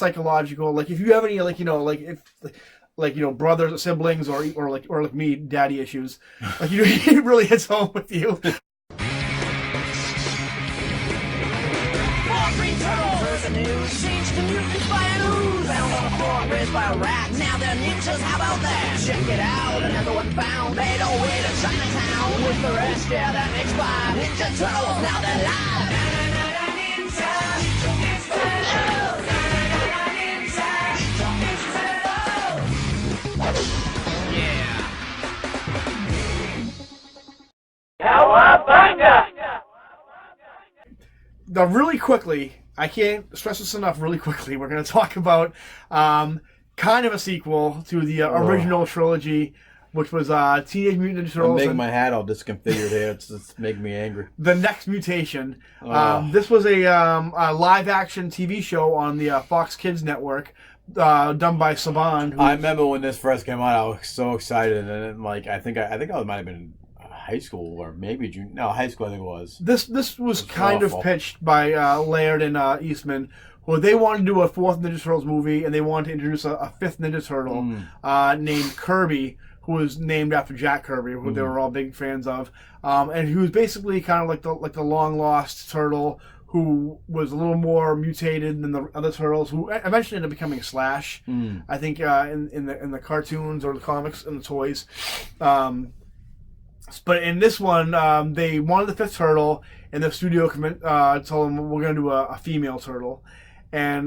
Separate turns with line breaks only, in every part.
psychological. Like if you have any brothers or siblings or like me, daddy issues, like it really hits home with you.
Changed to mutants by an ooze. Found on the floor, raised by a rat. Now they're ninjas, how about that? Check it out, another one found. Made our way to Chinatown. With the rest, yeah, that makes 5 Ninja Turtles, now they're live. Yeah. Cowabunga!
Now, really quickly, I can't stress this enough. Really quickly, we're going to talk about kind of a sequel to the original trilogy, which was Teenage Mutant Ninja Turtles.
I'm making my hat all disconfigured here. It's making me angry.
The Next Mutation. This was a live-action TV show on the Fox Kids network, done by Saban.
I remember when this first came out, I was so excited, and then, like I think I might have been high school or maybe junior. No, high school I think it was.
This was kind of pitched by Laird and Eastman, who they wanted to do a fourth Ninja Turtles movie, and they wanted to introduce a fifth Ninja Turtle named Kirby, who was named after Jack Kirby, who they were all big fans of, and he was basically kind of like the long lost turtle who was a little more mutated than the other turtles, who eventually ended up becoming Slash. I think in the cartoons or the comics and the toys. But in this one, they wanted the fifth turtle, and the studio told them, we're going to do a female turtle. And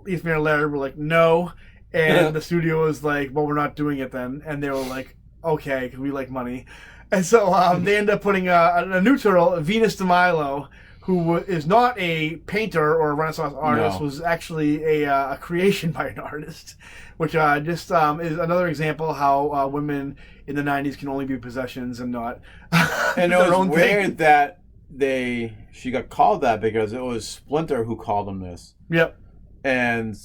Eastman and Laird were like, no. And the studio was like, well, we're not doing it then. And they were like, okay, because we like money. And so they ended up putting a new turtle, Venus de Milo, who is not a painter or a Renaissance artist, was actually a creation by an artist, which just is another example how women in the 90s can only be possessions and not
and it
their
was
own
weird
thing.
that she got called that because it was Splinter who called him this.
Yep.
And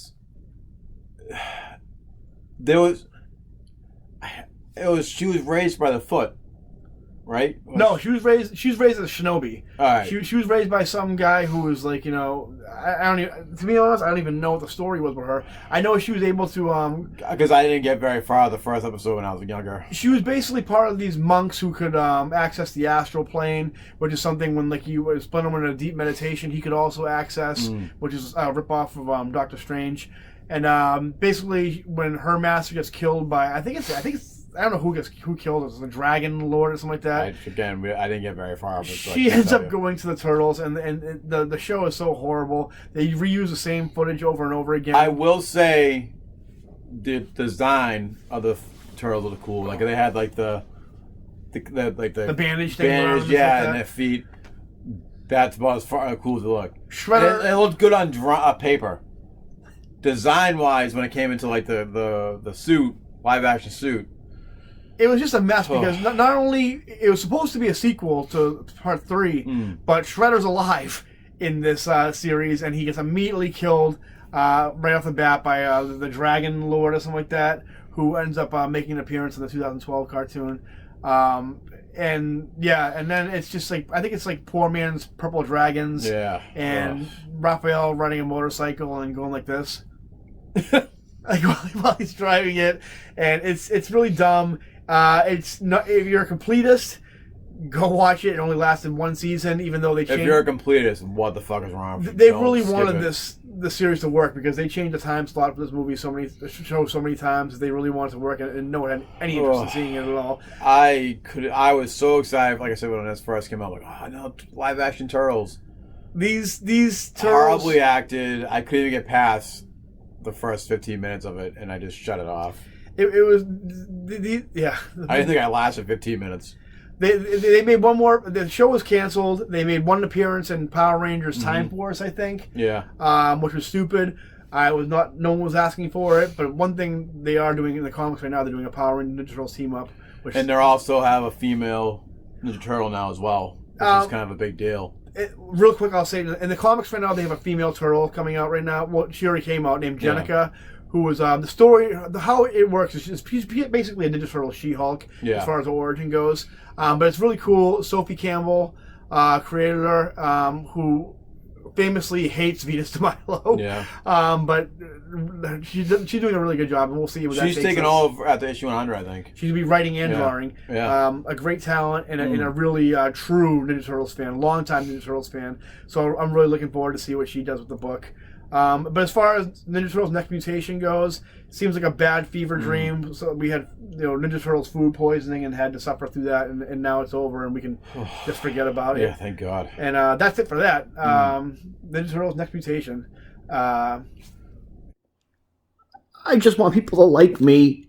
she was raised by the Foot, right?
No, she was raised as a shinobi.
All right.
She was raised by some guy who was like, I don't even, to be honest, I don't even know what the story was with her. I know she was able to
because I didn't get very far the first episode when I was younger.
She was basically part of these monks who could access the astral plane, which is something when you split him in a deep meditation, he could also access, which is a ripoff of Doctor Strange. And basically, when her master gets killed by, I think it's I don't know who killed us, the Dragon Lord or something like that.
I didn't get very far.
She ends up going to the Turtles, and the show is so horrible. They reuse the same footage over and over again.
I will say, the design of the Turtles looked cool. Like they had the
bandage thing,
and their feet. That's about as cool as it looked.
Shredder.
It looked good on paper. Design wise, when it came into the suit, live action suit.
It was just a mess because not only it was supposed to be a sequel to Part 3, but Shredder's alive in this series, and he gets immediately killed right off the bat by the Dragon Lord or something like that, who ends up making an appearance in the 2012 cartoon. And then it's just I think it's Poor Man's Purple Dragons.
Yeah.
And Raphael riding a motorcycle and going like this. While he's driving it, and it's really dumb. It's not, if you're a completist, go watch it. It only lasted one season, even though they changed.
If you're a completist, what the fuck is wrong?
They really wanted the series to work because they changed the time slot for this movie so many times. They really wanted it to work, and no one had any interest in seeing it at all.
I was so excited, like I said, when this first came out, no, live action Turtles. These Turtles horribly acted. I couldn't even get past the first 15 minutes of it, and I just shut it off.
It was,
I didn't think I lasted 15 minutes.
They made one more. The show was canceled. They made one appearance in Power Rangers Time Force, I think.
Yeah.
Which was stupid. No one was asking for it. But one thing they are doing in the comics right now, they're doing a Power Rangers Ninja Turtles team up.
And they also have a female Ninja Turtle now as well, which is kind of a big deal.
Real quick, I'll say, in the comics right now, they have a female turtle coming out right now. Well, she already came out, named Jenica, who was the story, how it works is she's basically a Ninja Turtle She-Hulk as far as the origin goes. But it's really cool. Sophie Campbell created her, who famously hates Venus de Milo.
Yeah.
But she's doing a really good job, and we'll see what that takes
She's taking
us.
all of at the issue 100, I think.
She's gonna be writing and drawing.
Yeah.
A great talent and a really true Ninja Turtles fan, longtime Ninja Turtles fan. So I'm really looking forward to see what she does with the book. But as far as Ninja Turtles Next Mutation goes, it seems like a bad fever dream. So we had Ninja Turtles food poisoning and had to suffer through that, and now it's over and we can just forget about it.
Yeah, thank God.
And that's it for that. Ninja Turtles Next Mutation. I just want people to like me.